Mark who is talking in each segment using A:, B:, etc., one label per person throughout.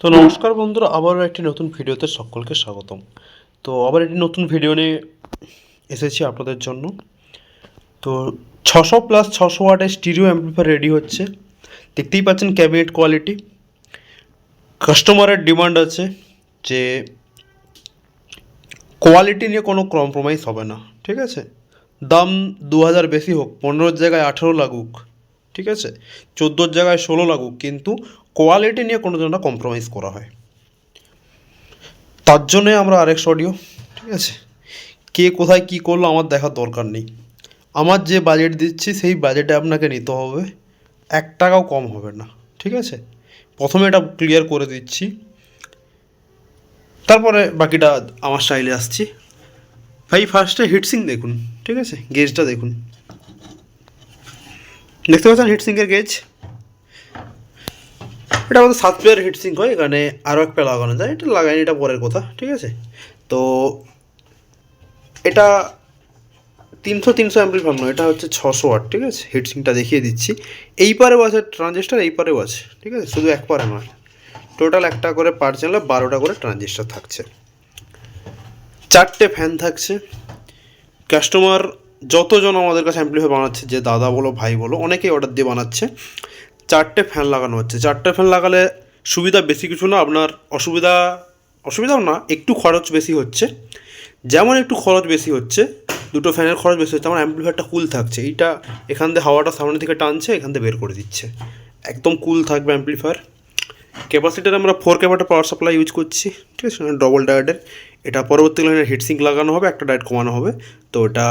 A: তো নমস্কার বন্ধুরা, আবারও একটি নতুন ভিডিওতে সকলকে স্বাগতম। তো আবার একটি নতুন ভিডিও নিয়ে এসেছি আপনাদের জন্য। তো 600+600 ওয়াটের স্টিরিও অ্যাম্পলিফায়ার রেডি হচ্ছে। দেখতেই পাচ্ছেন ক্যাবিনেট কোয়ালিটি। কাস্টমারের ডিমান্ড আছে যে কোয়ালিটি নিয়ে কোনো কম্প্রোমাইজ হবে না, ঠিক আছে। দাম 2000 বেশি হোক, 15-র জায়গায় 18 লাগুক, ঠিক আছে, 14-র জায়গায় 16 লাগুক, কিন্তু কোয়ালিটি নিয়ে কোনো জন্য কম্প্রোমাইজ করা হয়। তার জন্যে আমরা আরএক্স অডিও, ঠিক আছে। কে কোথায় কী করলো আমার দেখার দরকার নেই। আমার যে বাজেট দিচ্ছি সেই বাজেটে আপনাকে নিতে হবে, 1 টাকাও কম হবে না, ঠিক আছে। প্রথমে এটা ক্লিয়ার করে দিচ্ছি, তারপরে বাকিটা আমার স্টাইলে আসছি। ভাই ফার্স্টে হিটসিং দেখুন, ঠিক আছে, গেজটা দেখুন, দেখতে পাচ্ছেন হিটসিংয়ের গেজ। এটা আমাদের 7 প্লেয়ার হিটসিং হয়, এখানে আরও একটা লাগানো যায়, এটা লাগাইনি, এটা পরের কথা, ঠিক আছে। তো এটা 300 অ্যাম্পলিফায়ার নয়, এটা হচ্ছে 600 ওয়াট, ঠিক আছে। হিটসিংটা দেখিয়ে দিচ্ছি, এই পারেও আছে ট্রানজিস্টার, এই পারেও আছে, ঠিক আছে, শুধু এক পারে নয়। টোটাল একটা করে পার চ্যানেলে 12টা করে ট্রানজিস্টার থাকছে, 4টে ফ্যান থাকছে। কাস্টমার যতজন আমাদের কাছে অ্যাম্পলিফায়ার বানাচ্ছে, যে দাদা বলো ভাই বলো, অনেকেই অর্ডার দিয়ে বানাচ্ছে, 4টে ফ্যান লাগানো হচ্ছে। 4টে ফ্যান লাগালে সুবিধা বেশি কিছু না, আপনার অসুবিধাও না, একটু খরচ বেশি হচ্ছে। যেমন একটু খরচ বেশি হচ্ছে, দুটো ফ্যানের খরচ বেশি হচ্ছে, আমার অ্যাম্পলিফায়ারটা কুল থাকছে। এইটা এখান থেকে হাওয়াটা সামনের দিকে টানছে, এখান থেকে বের করে দিচ্ছে, একদম কুল থাকবে অ্যাম্পলিফায়ার। ক্যাপাসিটার আমরা 4 ক্যাপাটা পাওয়ার সাপ্লাই ইউজ করছি, ঠিক আছে, ডবল ডায়োডের। এটা পরবর্তীকালে হিটসিং লাগানো হবে, একটা ডায়োড কমানো হবে। তো এটা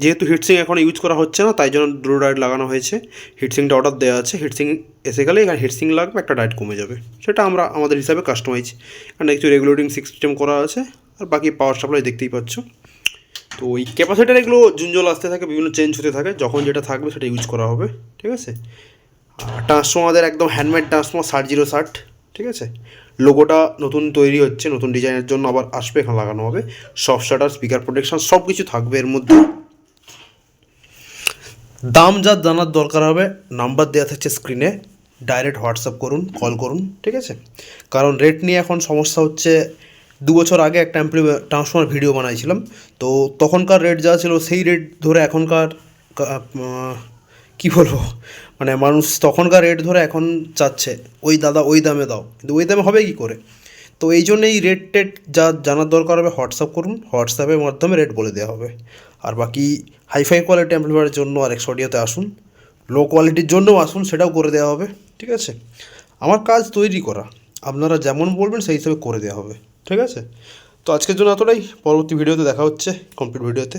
A: যেহেতু হিটসিং এখন ইউজ করা হচ্ছে না, তাই জন্য দুটো ডায়োড লাগানো হয়েছে। হিটসিংটা অর্ডার দেওয়া আছে, হিটসিং এসে গেলে এখানে হিটসিং লাগবে, একটা ডায়োড কমে যাবে, সেটা আমরা আমাদের হিসাবে কাস্টমাইজ। এখানে কিছু রেগুলেটিং সিস্টেম করা আছে, আর বাকি পাওয়ার সাপ্লাই দেখতেই পাচ্ছ। তো ওই ক্যাপাসিটার এগুলো জুনজল আসতে থাকে, বিভিন্ন চেঞ্জ হতে থাকে, যখন যেটা থাকবে সেটা ইউজ করা হবে, ঠিক আছে। আর ট্রান্সফর্মারদের একদম হ্যান্ডমেড ট্রান্সফর্মার 6060, ঠিক আছে। লোগোটা নতুন তৈরি হচ্ছে, নতুন ডিজাইনের জন্য আবার আসবে, এখানে লাগানো হবে। সফট শাটার, স্পিকার প্রোটেকশন সব কিছু থাকবে এর মধ্যে। দাম যা জানার দরকার হবে, নাম্বার দেওয়া থাকছে স্ক্রিনে, ডাইরেক্ট হোয়াটসঅ্যাপ করুন, কল করুন, ঠিক আছে। কারণ রেট নিয়ে এখন সমস্যা হচ্ছে। 2 বছর আগে একটা ট্রান্সফর্মার ভিডিও বানাইছিলাম, তো তখনকার রেট যা ছিল সেই রেট ধরে এখনকার কী বলবো, মানে মানুষ তখনকার রেট ধরে এখন চাচ্ছে ওই দাদা ওই দামে দাও, কিন্তু ওই দামে হবে কী করে। তো এই জন্য এই রেট যা জানার দরকার হবে হোয়াটসঅ্যাপ করুন, হোয়াটসঅ্যাপের মাধ্যমে রেট বলে দেওয়া হবে। আর বাকি হাইফাই কোয়ালিটি অ্যাম্পলিফায়ারের জন্য আরএক্স অডিওতে আসুন, লো কোয়ালিটির জন্যও আসুন, সেটাও করে দেওয়া হবে, ঠিক আছে। আমার কাজ তৈরি করা, আপনারা যেমন বলবেন সেই হিসাবে করে দেওয়া হবে, ঠিক আছে। তো আজকের জন্য এতটাই, পরবর্তী ভিডিওতে দেখা হচ্ছে, কমপ্লিট ভিডিওতে।